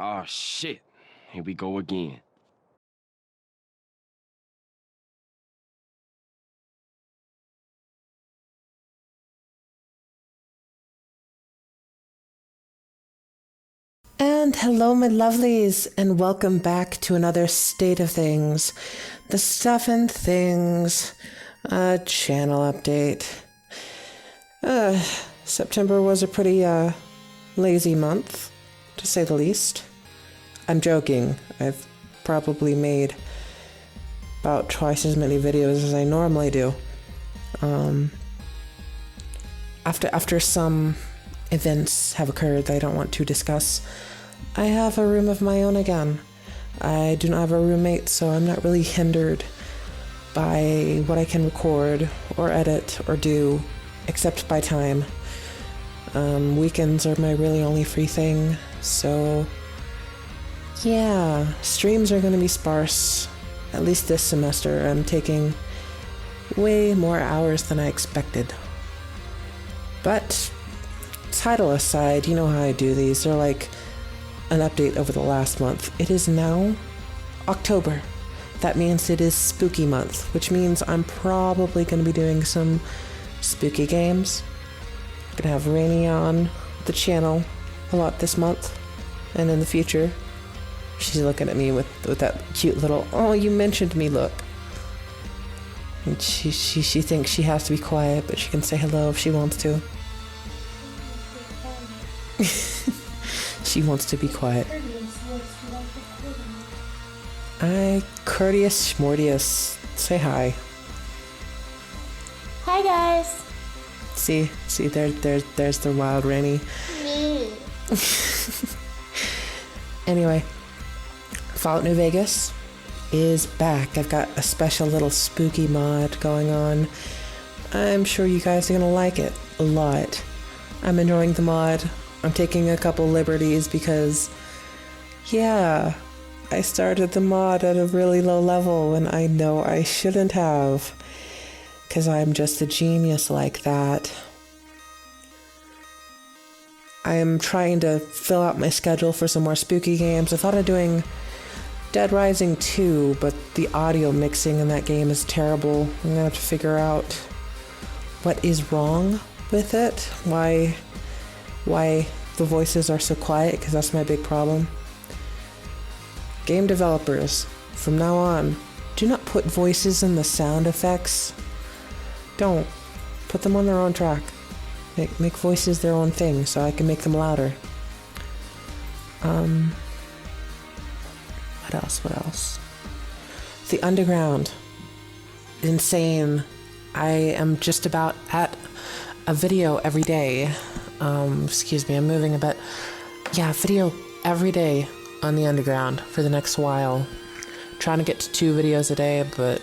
Oh, shit. Here we go again. And hello, my lovelies, and welcome back to another State of Things, the Stuff and Things channel update. September was a pretty lazy month, to say the least. I'm joking. I've probably made about twice as many videos as I normally do. After some events have occurred that I don't want to discuss, I have a room of my own again. I do not have a roommate, so I'm not really hindered by what I can record or edit or do, except by time. Weekends are my really only free thing, so yeah, streams are going to be sparse, at least this semester. I'm taking way more hours than I expected. But title aside, you know how I do these. They're like an update over the last month. It is now October. That means it is spooky month, which means I'm probably going to be doing some spooky games. I'm going to have Rainy on the channel a lot this month and in the future. She's looking at me with that cute little, oh, you mentioned me look. And she thinks she has to be quiet, but she can say hello if she wants to. She wants to be quiet. Courteous Schmortius, say hi. Hi guys. See, there's the wild Rainy. Me. Anyway, Fallout New Vegas is back. I've got a special little spooky mod going on. I'm sure you guys are gonna like it a lot. I'm enjoying the mod. I'm taking a couple liberties because, yeah, I started the mod at a really low level and I know I shouldn't have, because I'm just a genius like that. I am trying to fill out my schedule for some more spooky games. I thought of doing Dead Rising 2, but the audio mixing in that game is terrible. I'm gonna have to figure out what is wrong with it, why the voices are so quiet, because that's my big problem. Game developers, from now on, do not put voices in the sound effects. Don't. Put them on their own track. Make voices their own thing so I can make them louder. What else? The Underground. Insane. I am just about at a video every day. Excuse me, I'm moving a bit. Yeah, video every day on the Underground for the next while. Trying to get to 2 videos a day, but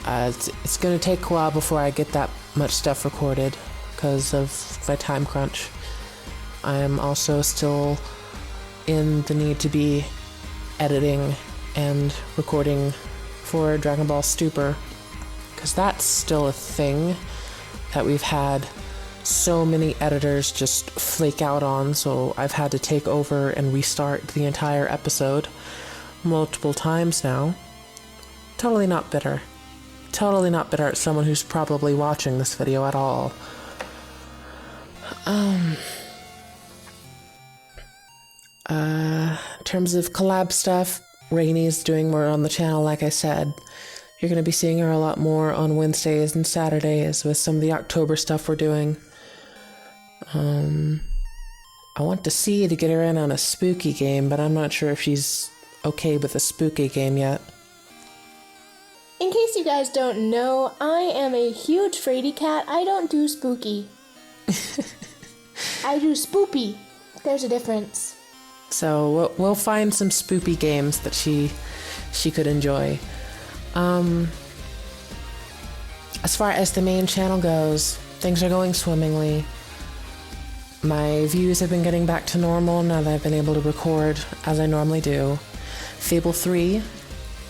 it's going to take a while before I get that much stuff recorded because of my time crunch. I am also still in the need to be editing and recording for Dragon Ball Stupor, because that's still a thing that we've had so many editors just flake out on, so I've had to take over and restart the entire episode multiple times now. Totally not bitter. Totally not bitter at someone who's probably watching this video at all. In terms of collab stuff, Rainy's doing more on the channel, like I said. You're going to be seeing her a lot more on Wednesdays and Saturdays with some of the October stuff we're doing. I want to see to get her in on a spooky game, but I'm not sure if she's okay with a spooky game yet. In case you guys don't know, I am a huge fraidy cat. I don't do spooky. I do spoopy. There's a difference. So we'll find some spoopy games that she could enjoy. As far as the main channel goes, things are going swimmingly. My views have been getting back to normal now that I've been able to record as I normally do. Fable 3,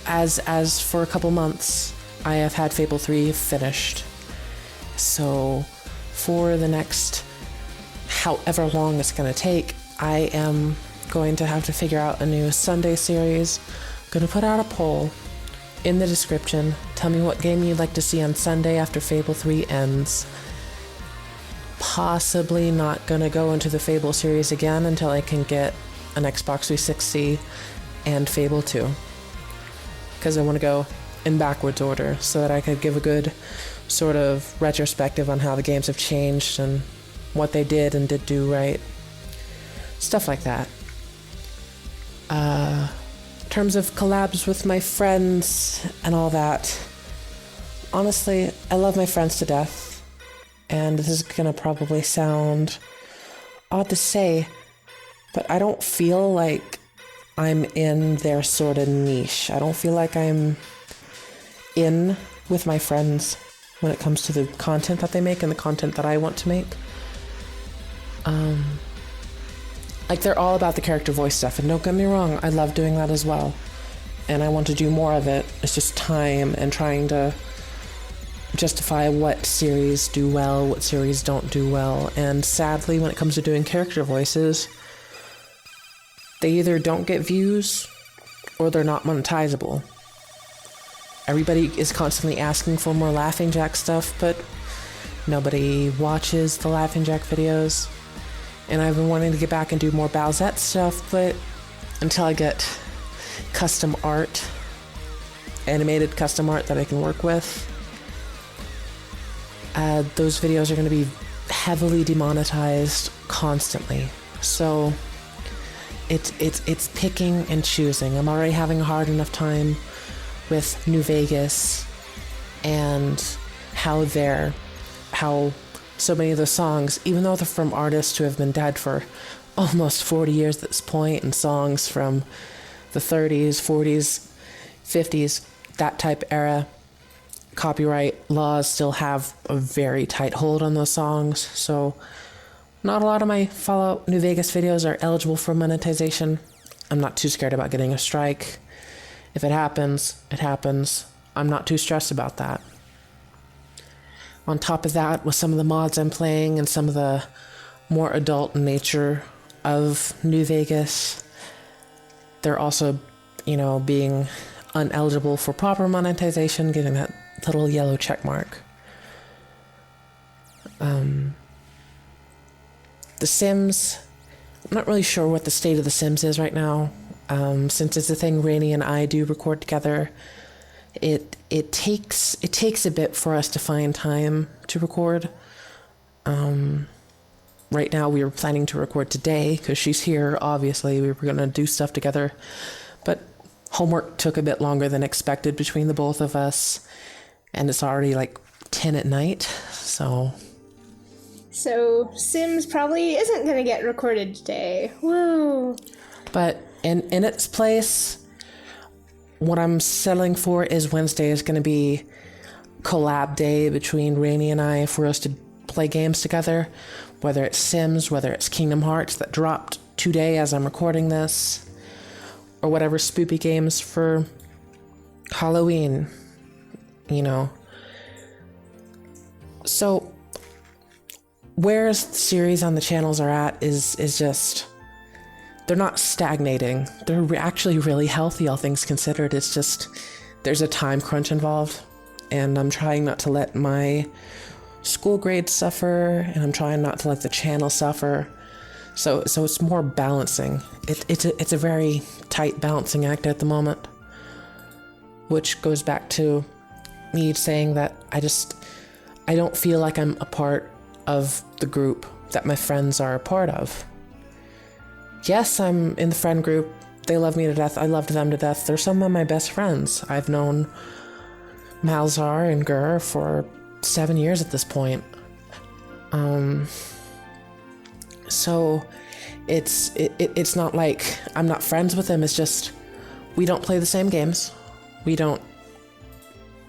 as for a couple months, I have had Fable 3 finished. So for the next however long it's going to take, I am going to have to figure out a new Sunday series. I'm going to put out a poll in the description. Tell me what game you'd like to see on Sunday after Fable 3 ends. Possibly not going to go into the Fable series again until I can get an Xbox 360 and Fable 2. Because I want to go in backwards order so that I could give a good sort of retrospective on how the games have changed and what they did and did do right. Stuff like that. In terms of collabs with my friends and all that, honestly, I love my friends to death. And this is gonna probably sound odd to say, but I don't feel like I'm in their sort of niche. I don't feel like I'm in with my friends when it comes to the content that they make and the content that I want to make. Like, they're all about the character voice stuff, and don't get me wrong, I love doing that as well. And I want to do more of it. It's just time and trying to justify what series do well, what series don't do well. And sadly, when it comes to doing character voices, they either don't get views or they're not monetizable. Everybody is constantly asking for more Laughing Jack stuff, but nobody watches the Laughing Jack videos. And I've been wanting to get back and do more Bowsette stuff, but until I get custom art, animated custom art that I can work with, those videos are going to be heavily demonetized constantly. So it's picking and choosing. I'm already having a hard enough time with New Vegas and how so many of the songs, even though they're from artists who have been dead for almost 40 years at this point, and songs from the 30s, 40s, 50s, that type era, copyright laws still have a very tight hold on those songs. So not a lot of my Fallout New Vegas videos are eligible for monetization. I'm not too scared about getting a strike. If it happens, it happens. I'm not too stressed about that. On top of that, with some of the mods I'm playing and some of the more adult nature of New Vegas, they're also, being uneligible for proper monetization, getting that little yellow check mark. The Sims, I'm not really sure what the state of The Sims is right now. Since it's a thing Rainey and I do record together, it takes a bit for us to find time to record. Right now we were planning to record today because she's here. Obviously, we were going to do stuff together, but homework took a bit longer than expected between the both of us, and it's already like 10 at night. So Sims probably isn't going to get recorded today. Woo! But in its place, what I'm settling for is Wednesday is going to be collab day between Rainey and I for us to play games together, whether it's Sims, whether it's Kingdom Hearts that dropped today as I'm recording this, or whatever spoopy games for Halloween, So where the series on the channels are at is just, they're not stagnating. They're actually really healthy, all things considered. It's just, there's a time crunch involved, and I'm trying not to let my school grades suffer, and I'm trying not to let the channel suffer. So it's more balancing. It's a very tight balancing act at the moment, which goes back to me saying that I don't feel like I'm a part of the group that my friends are a part of. Yes, I'm in the friend group. They love me to death. I loved them to death. They're some of my best friends. I've known Malzar and Gur for 7 years at this point. So it's not like I'm not friends with them. It's just we don't play the same games. We don't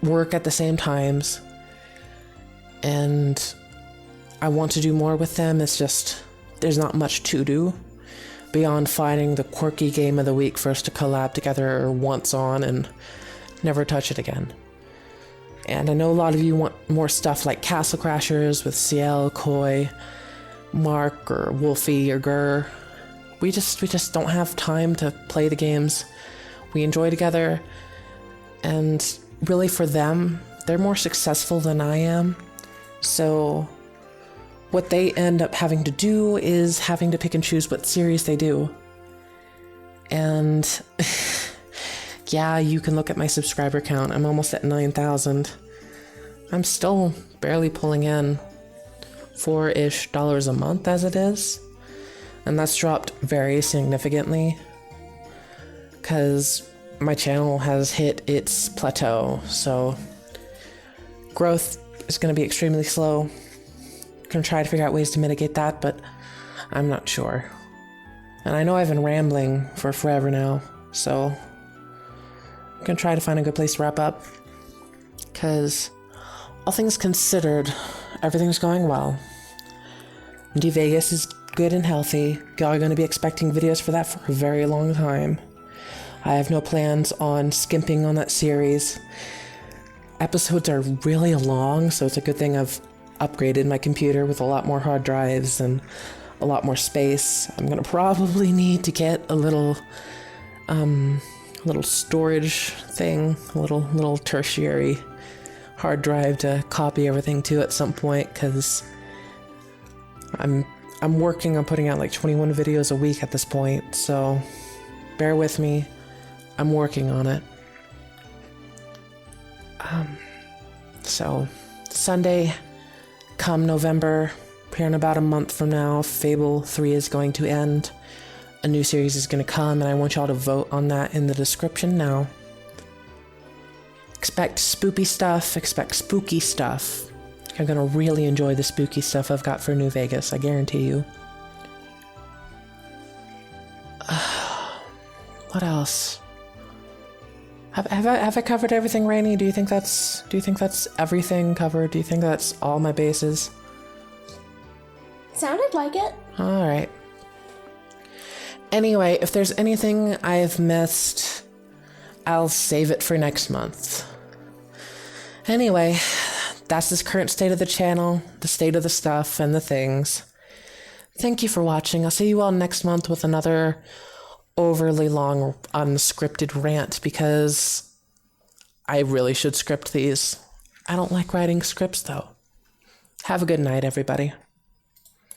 work at the same times. And I want to do more with them. It's just there's not much to do beyond finding the quirky game of the week for us to collab together once on and never touch it again. And I know a lot of you want more stuff like Castle Crashers with CL, Koi, Mark, or Wolfie, or Gur. we just don't have time to play the games we enjoy together. And really for them, they're more successful than I am. So what they end up having to do is having to pick and choose what series they do. And yeah, you can look at my subscriber count. I'm almost at 9,000. I'm still barely pulling in $4-ish a month as it is. And that's dropped very significantly because my channel has hit its plateau. So growth is going to be extremely slow. I'm going to try to figure out ways to mitigate that, but I'm not sure. And I know I've been rambling for forever now, so I'm going to try to find a good place to wrap up. Because all things considered, everything's going well. New Vegas is good and healthy. Y'all are going to be expecting videos for that for a very long time. I have no plans on skimping on that series. Episodes are really long, so it's a good thing I've upgraded my computer with a lot more hard drives and a lot more space. I'm going to probably need to get a little storage thing, a little tertiary hard drive to copy everything to at some point, because I'm working on putting out like 21 videos a week at this point, so bear with me. I'm working on it. So Sunday, come November, here in about a month from now, Fable 3 is going to end. A new series is going to come, and I want y'all to vote on that in the description now. Expect spooky stuff, expect spooky stuff. You're going to really enjoy the spooky stuff I've got for New Vegas, I guarantee you. What else? Have I covered everything, Rainey? Do you think that's everything covered? Do you think that's all my bases? Sounded like it. All right. Anyway, if there's anything I've missed, I'll save it for next month. Anyway, that's the current state of the channel, the state of the stuff and the things. Thank you for watching. I'll see you all next month with another overly long unscripted rant, because I really should script these. I don't like writing scripts though. Have a good night, everybody.